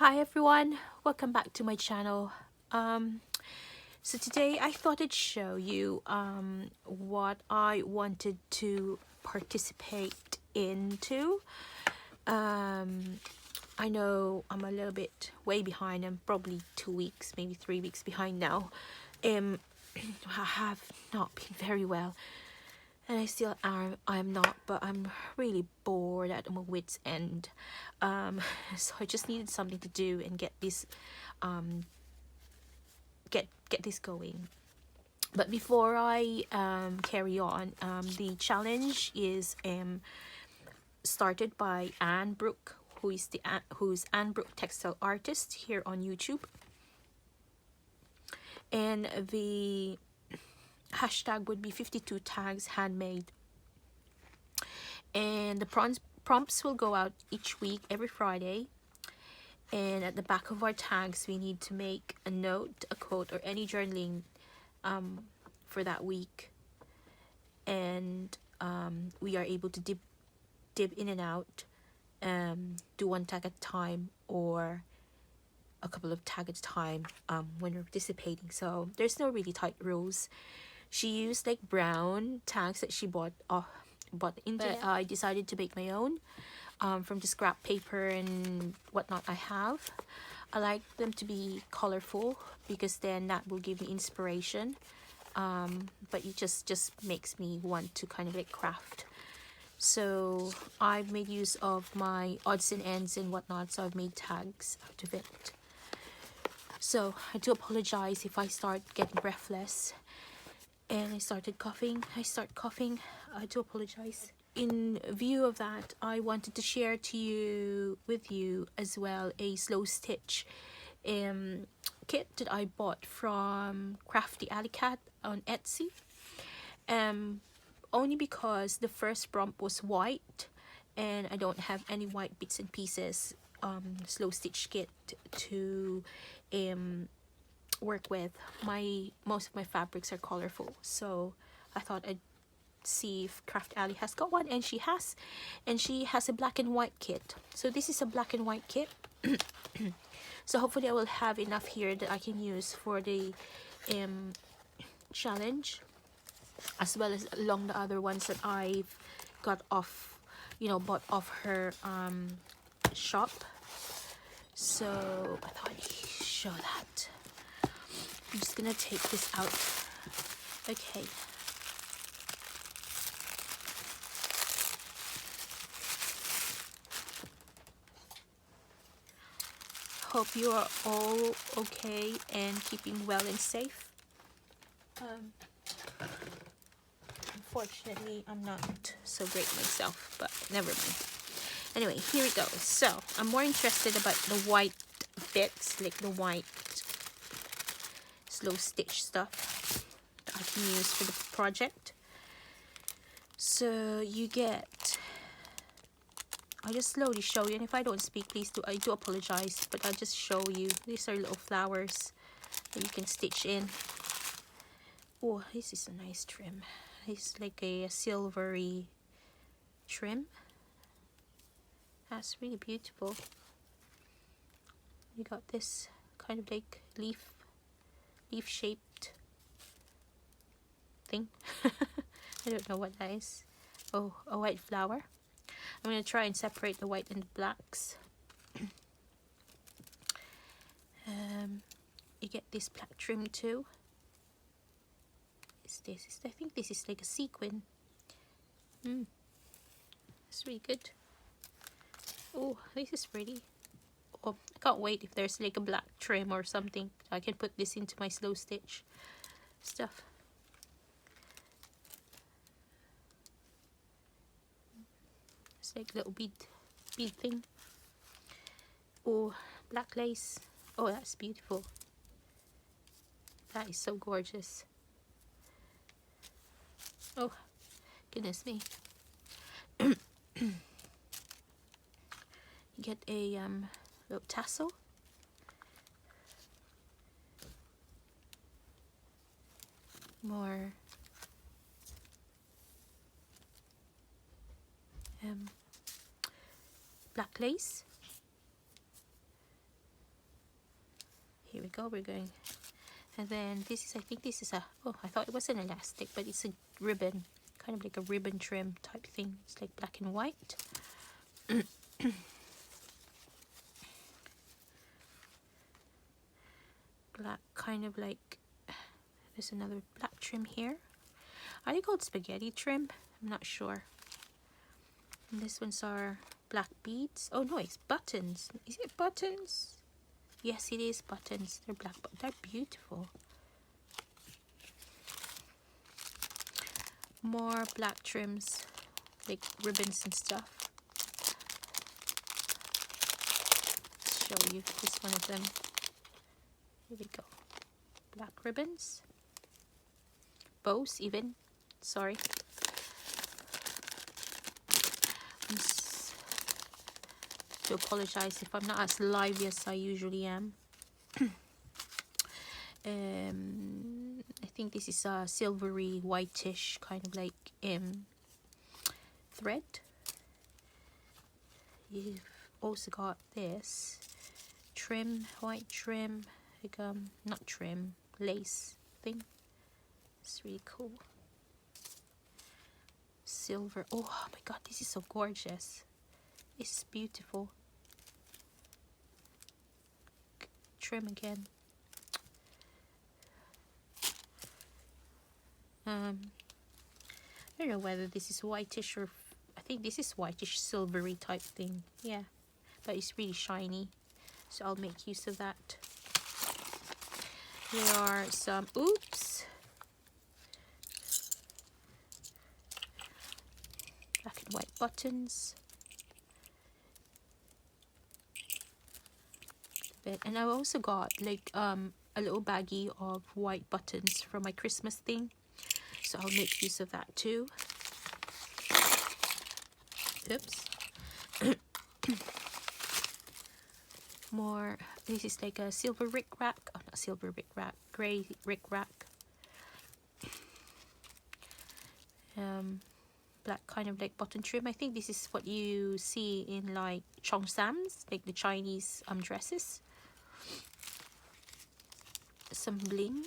Hi everyone, welcome back to my channel. So today I thought I'd show you what I wanted to participate into. I know I'm a little bit way behind. I'm probably 2 weeks, maybe 3 weeks behind now. I have not been very well, and I'm not, but I'm really bored at my wit's end. So I just needed something to do and get this get this going. But before I carry on, the challenge is started by Anne Brooke, who's Anne Brooke Textile Artist here on YouTube, and the hashtag would be 52 tags handmade. And the prompts will go out each week, every Friday. And at the back of our tags, we need to make a note, a quote, or any journaling for that week. And we are able to dip in and out, do one tag at a time or a couple of tags at a time when we're participating. So there's no really tight rules. She used like brown tags that she bought in there. I decided to make my own from the scrap paper and whatnot I have. I like them to be colorful because then that will give me inspiration. But it just makes me want to kind of like craft. So I've made use of my odds and ends and whatnot, so I've made tags out of it. So I do apologize if I start getting breathless and I start coughing. I do apologize. In view of that, I wanted to share with you as well a slow stitch kit that I bought from Crafty Alley Cat on Etsy. Only because the first prompt was white and I don't have any white bits and pieces slow stitch kit to work with. Most of my fabrics are colorful, so I thought I'd see if Craft Alley has got one, and she has a black and white kit. So this is a black and white kit. So hopefully I will have enough here that I can use for the challenge, as well as along the other ones that I've got off, bought off her shop. So I thought I'd show that. I'm just gonna take this out. Okay. Hope you are all okay and keeping well and safe. Unfortunately, I'm not so great myself, but never mind. Anyway, here we go. So I'm more interested about the white bits, like the white slow stitch stuff that I can use for the project. So you get, I'll just slowly show you, and if I don't speak, I do apologize, but I'll just show you. These are little flowers that you can stitch in. Oh, this is a nice trim. It's like a silvery trim. That's really beautiful. You got this kind of like leaf shaped thing. I don't know what that is. Oh, a white flower. I'm gonna try and separate the white and the blacks. You get this black trim too. I think this is like a sequin. It's really good. Oh, this is pretty. Oh, I can't wait if there's like a black trim or something. I can put this into my slow stitch stuff. It's like a little bead thing. Oh, black lace. Oh, that's beautiful. That is so gorgeous. Oh, goodness me. You get a little tassel. More black lace. here we go. We're going, and then this is, I think this is a, oh, I thought it was an elastic, but it's a ribbon, kind of like a ribbon trim type thing. It's like black and white. Black, kind of like, there's another black trim here. Are they called spaghetti trim? I'm not sure. And this ones are black beads. Oh no, it's buttons. Is it buttons? Yes, it is buttons. They're black, but they're beautiful. More black trims, like ribbons and stuff. Let's show you this one of them. Here we go. Black ribbons. Bows even. Sorry. To apologize if I'm not as lively as I usually am. I think this is a silvery whitish kind of like thread. You've also got this trim, white trim, like not trim, lace thing. It's really cool. Silver. Oh my god, this is so gorgeous. It's beautiful. Trim again. I don't know whether this is whitish or, I think this is whitish silvery type thing. Yeah, but it's really shiny, so I'll make use of that. Here are some, oops, black and white buttons. And I've also got like a little baggie of white buttons for my Christmas thing, so I'll make use of that too. Oops. More, this is like a silver rickrack, oh not silver rickrack, grey rickrack. Black kind of like button trim. I think this is what you see in like cheongsams, like the Chinese dresses. Some bling.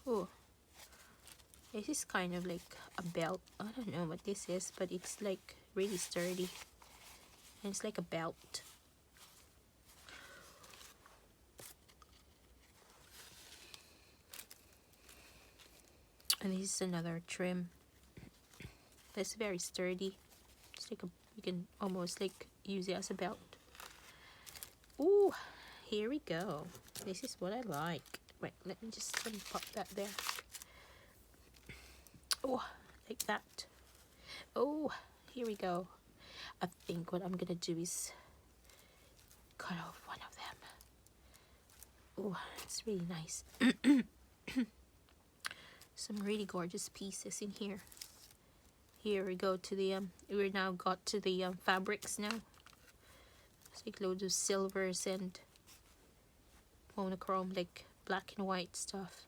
Oh, this is kind of like a belt. I don't know what this is, but it's like really sturdy, and it's like a belt. And this is another trim that's very sturdy. It's like a, you can almost like use it as a belt. Ooh, here we go. This is what I like. Wait, let me just pop that there. Oh, like that. Oh, here we go. I think what I'm gonna do is cut off one of them. Oh, it's really nice. Some really gorgeous pieces in here. Here we go to the we're now got to the fabrics now. It's like loads of silvers and monochrome, like black and white stuff.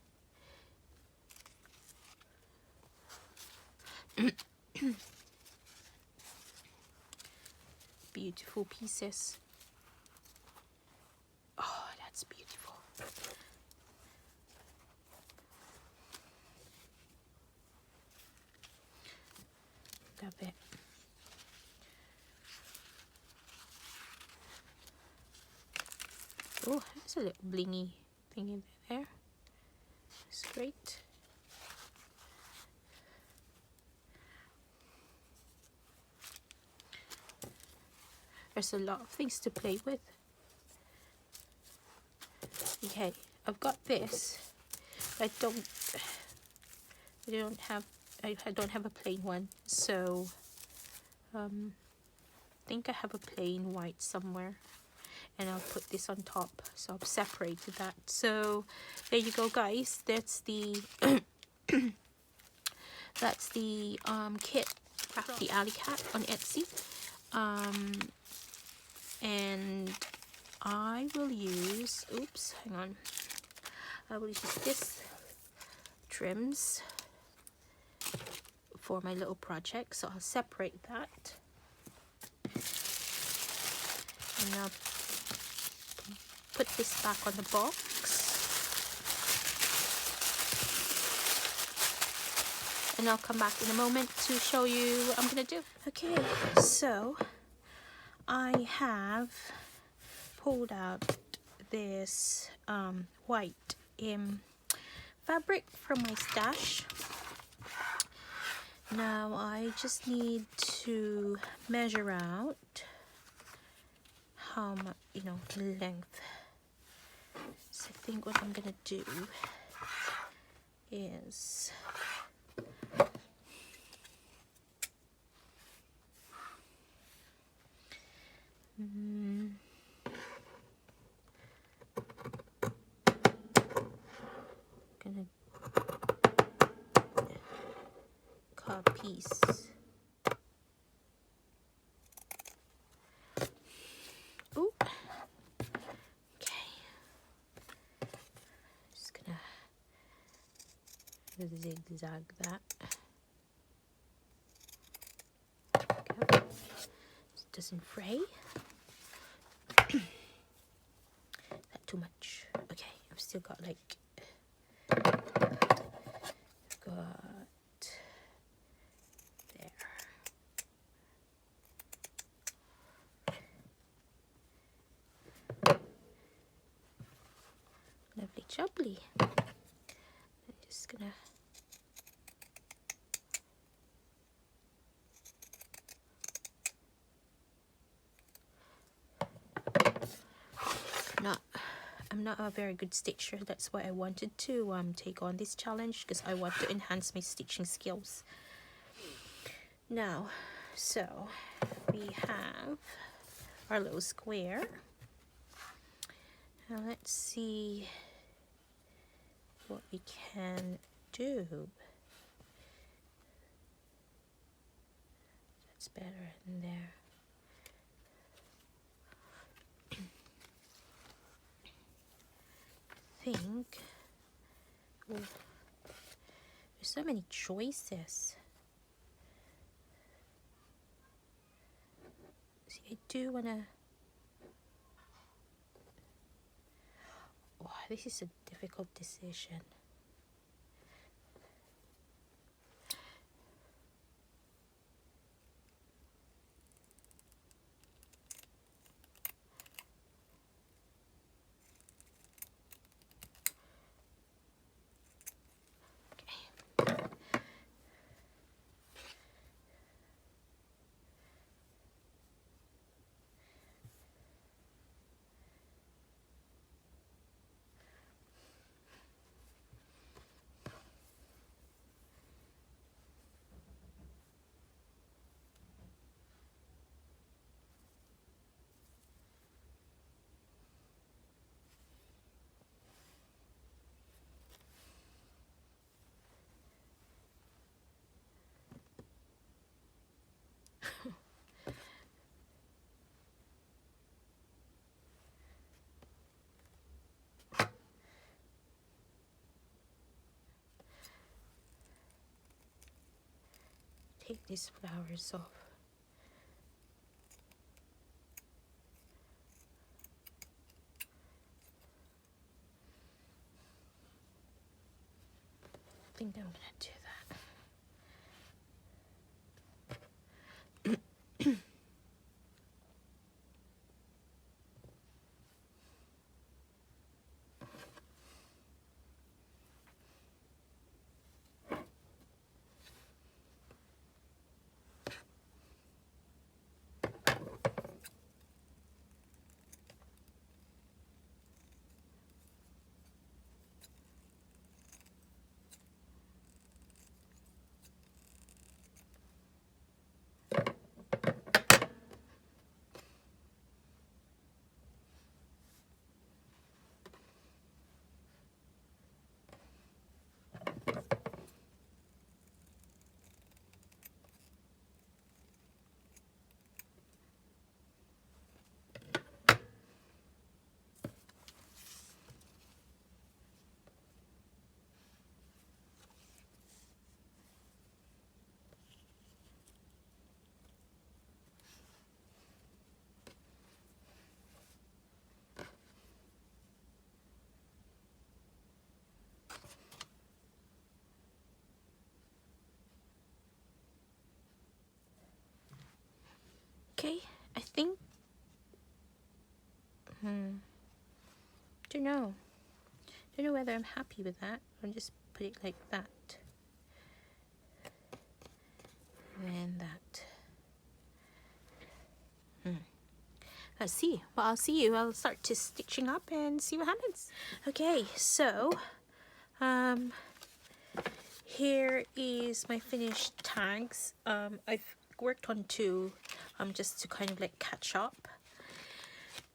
Beautiful pieces. Oh, that's beautiful. Love it. Oh, there's a little blingy thing in there. It's great. There's a lot of things to play with. Okay, I've got this. I don't have a plain one, so I think I have a plain white somewhere, and I'll put this on top, so I've separated that. So there you go, guys. That's the that's the kit, the Alley Cat on Etsy. And I will use, oops, hang on, I will use this trims for my little project, so I'll separate that. And I'll put this back on the box. And I'll come back in a moment to show you what I'm gonna do. Okay, so I have pulled out this white fabric from my stash. Now I just need to measure out how much, you know, length. So I think what I'm gonna do is gonna cut a piece. Ooh. Okay. Just gonna zigzag that. Okay. It doesn't fray. Is that too much? Okay, I've still got like there. Lovely jubbly. I'm just gonna I'm not a very good stitcher. That's why I wanted to take on this challenge, because I want to enhance my stitching skills. Now, so we have our little square. Now let's see what we can do. That's better in there. Think there's so many choices. See, I do want to. Oh, this is a difficult decision. Take these flowers off. I think I'm gonna do that. Okay, I think, don't know whether I'm happy with that. I'll just put it like that, and that. Let's see. Well, I'll see you. I'll start to stitching up and see what happens. Okay, so here is my finished tags. I've worked on two just to kind of like catch up,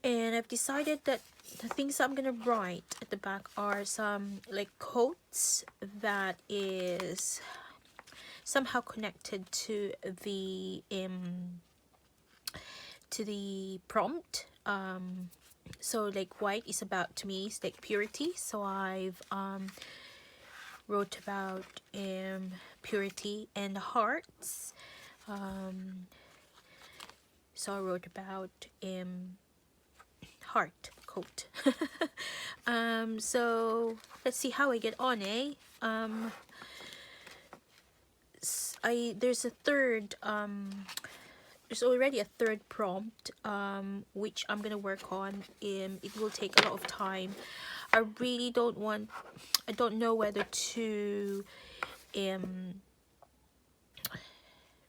and I've decided that the things I'm gonna write at the back are some like quotes that is somehow connected to the prompt. So like white is about, to me, it's like purity, so I've wrote about purity and hearts. So I wrote about heart quote. So let's see how I get on, eh? There's a third there's already a third prompt which I'm gonna work on. It will take a lot of time. I really don't know whether to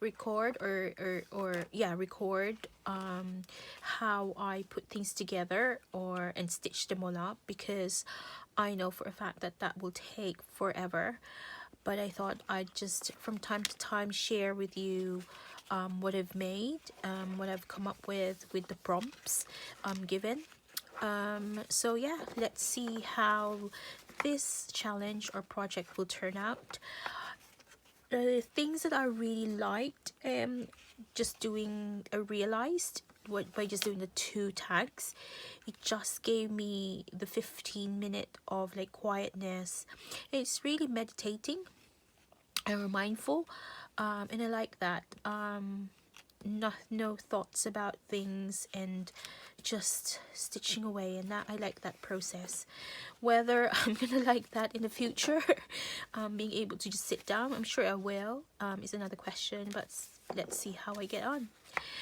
record record how I put things together and stitch them all up, because I know for a fact that that will take forever. But I thought I'd just from time to time share with you what I've made, what I've come up with the prompts given. So yeah, let's see how this challenge or project will turn out. The things that I really liked just doing, I realized by just doing the two tags, it just gave me the 15-minute of like quietness. It's really meditating and mindful, and I like that. No thoughts about things and just stitching away, and that I like that process. Whether I'm gonna like that in the future, being able to just sit down, I'm sure I will, is another question, but let's see how I get on.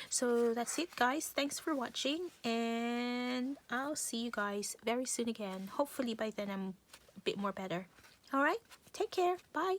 So that's it, guys. Thanks for watching, and I'll see you guys very soon again. Hopefully by then I'm a bit more better. All right, take care. Bye.